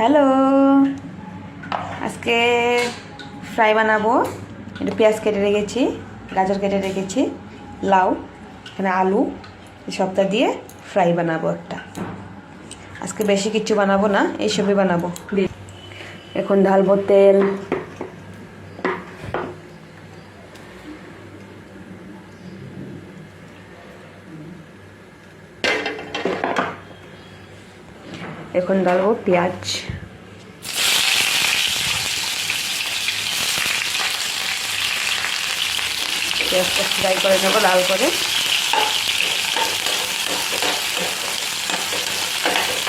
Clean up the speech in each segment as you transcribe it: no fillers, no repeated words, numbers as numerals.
Hello, আজকে fry বানাবো। একটু পেঁয়াজ কেটে রেখেছি, গাজর কেটে রেখেছি, লাউ, এখানে আলু, সবটা দিয়ে ফ্রাই বানাবো একটা। আজকে বেশি কিছু বানাবো না, এইসবই বানাবো। এখন ঢালবো তেল। এখন ঢালবো পেঁয়াজ। পেঁয়াজটা ফ্রাই করে নেবো লাল করে।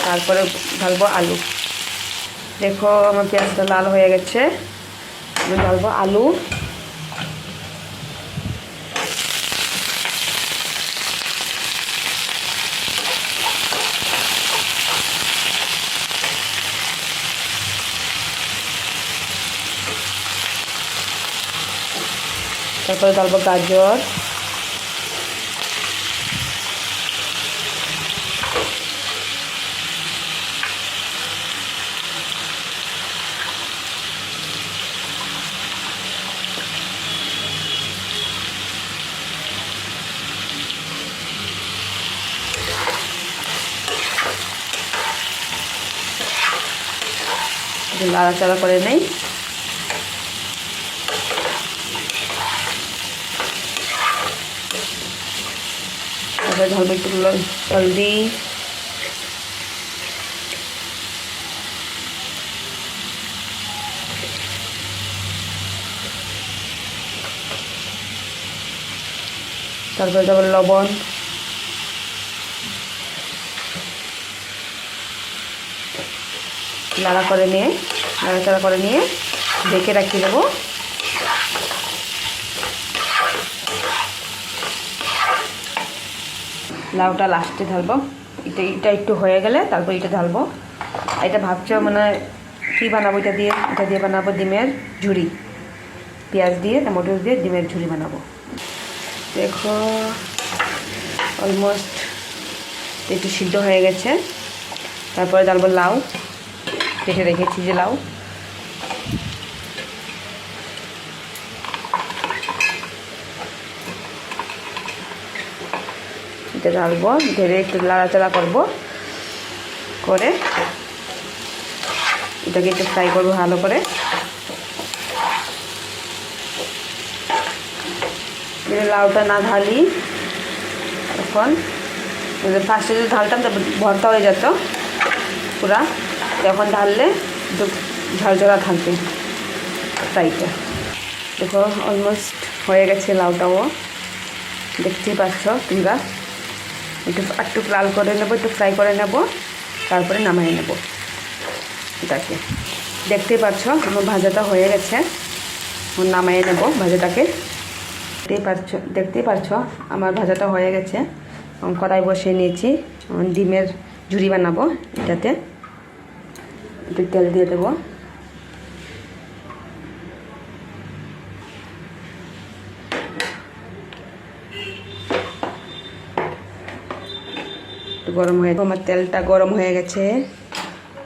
তারপরে ঢালবো আলু। দেখো আমার পেঁয়াজটা লাল হয়ে গেছে। আমি ঢালবো আলু। তারপরে ঢালবো গাজর। নাড়াচাড়া করে নেই। তারপরে ঢালবো একটু হলদি, তারপরে দেবো লবণ, নাড়াচাড়া করে নিয়ে ঢেকে রাখিয়ে দেবো। লাউটা লাস্টে ঢালবো। এটা একটু হয়ে গেলে তারপর এটা ঢালবো। এটা ভাবছো মানে কী বানাবো, এটা দিয়ে বানাবো ডিমের ঝুড়ি। পেঁয়াজ দিয়ে টমেটো দিয়ে ডিমের ঝুড়ি বানাবো। দেখো অলমোস্ট একটু সিদ্ধ হয়ে গেছে। তারপরে ঢালবো লাউ, কেটে রেখেছি যে লাউ। এটা ঢালবো, ঢেলে একটু নাড়াচাড়া করবো, করে এটাকে একটু ফ্রাই করবো ভালো করে। লাউটা না ঢালি এখন, ফার্স্টে যদি ঢালতাম তো ভর্তা হয়ে যেত পুরা। এখন ঢাললে একটু ঝরঝরা থাকবে ফ্রাইটা। দেখো অলমোস্ট হয়ে গেছে লাউটাও, দেখতেই পাচ্ছ তোমরা। একটু লাল করে নেবো, একটু ফ্রাই করে নেব, তারপরে নামিয়ে নেব এটাকে। দেখতেই পাচ্ছ আমার ভাজাটা হয়ে গেছে। নামিয়ে নেব ভাজাটাকে। দেখতেই পাচ্ছ আমার ভাজাটা হয়ে গেছে। কড়াই বসিয়ে নিয়েছি, ডিমের ঝুড়ি বানাবো। এটাতে একটু তেল দিয়ে দেবো। গরম হয়ে আমার তেলটা গরম হয়ে গেছে।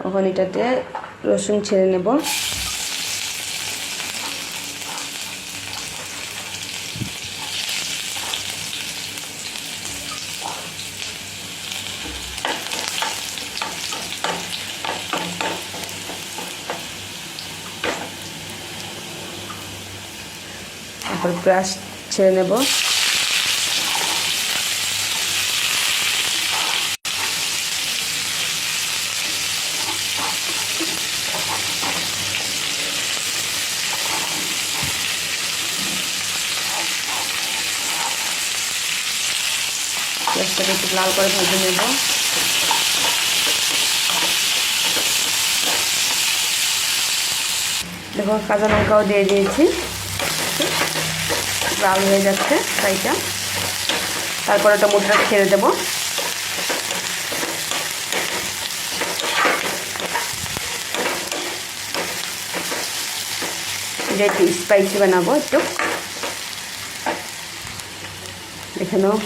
এখন এটাতে রসুন ছেড়ে নেব। তারপর পেঁয়াজ ছেড়ে নেব। পেঁয়াজটাকে একটু লাল করে ভেজে নেব। দেখো কাঁচা লঙ্কাও দিয়ে দিয়েছি, লাল হয়ে যাচ্ছে ফ্রাইটা। তারপরে টমেটোটা ছেড়ে দেবো। এটা একটু স্পাইসি বানাবো একটু, দেখে নাও।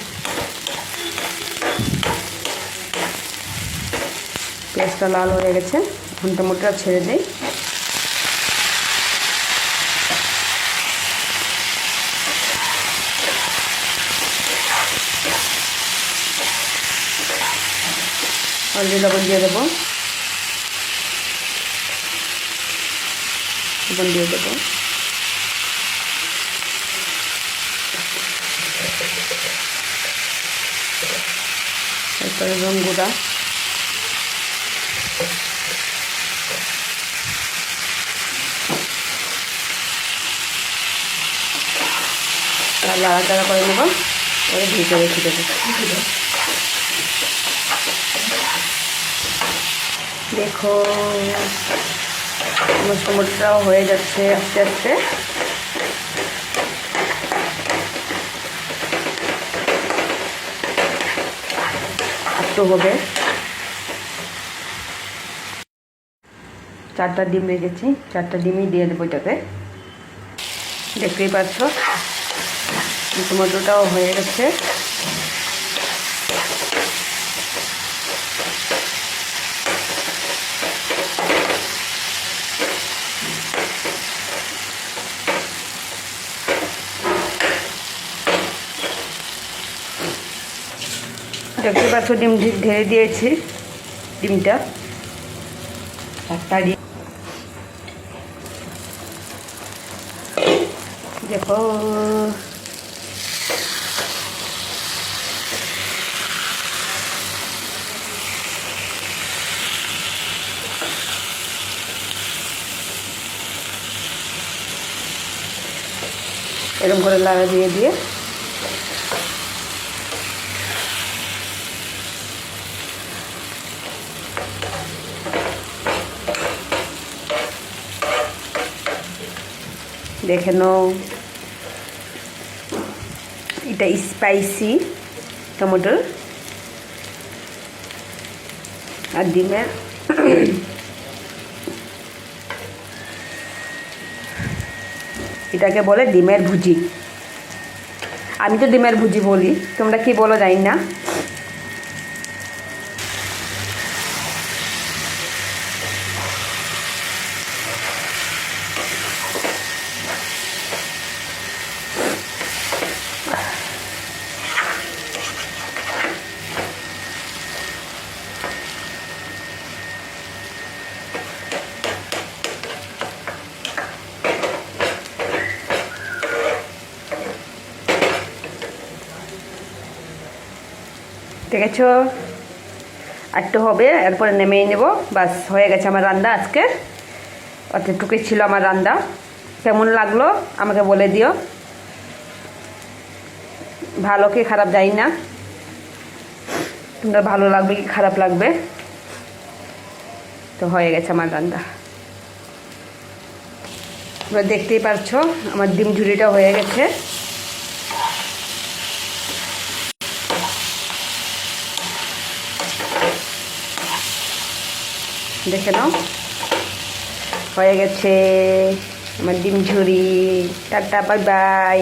পেঁয়াজটা লাল হয়ে গেছে, এখন টমেটোটা ছেড়ে দিই। হলদি লবণ দিয়ে দেবো, লবণ দিয়ে দেবো, তারপরে রং গুঁড়া, লাড়াচাড়া করে নেব, পরে ভিজে রেখে দেবো। দেখো আমার টমেটোটাও হয়ে যাচ্ছে আস্তে আস্তে। একটু হবে, 4টা ডিম রেখেছি, 4টা ডিমই দিয়ে দেবো এটাতে। দেখতেই পাচ্ছ টমেটোটাও হয়ে গেছে। দেখতে পাচ্ছ ডিম ঢেলে দিয়েছি, ডিমটা 4টা ডিম। দেখো এরকম করে লাগা দিয়ে দিয়ে দেখে নাও, এটা স্পাইসি টমেটোর আর ডিমের এটাকে বলে ডিমের ভুজি। আমি তো ডিমের ভুজি বলি, তোমরা কি বলো জানি না। দেখেছো, একটু হবে, এরপরে নেমেই নেব। বাস হয়ে গেছে আমার রান্না আজকে। অতটুকুই ছিল আমার রান্না। কেমন লাগলো আমাকে বলে দিও, ভালো কি খারাপ জানি না, তোমরা ভালো লাগবে কি খারাপ লাগবে। তো হয়ে গেছে আমার রান্না, তোমরা দেখতেই পারছো আমার ডিম ঝুড়িটা হয়ে গেছে। দেখে নাও হয়ে গেছে আমার ডিম ঝুড়ি। Tata, bye bye.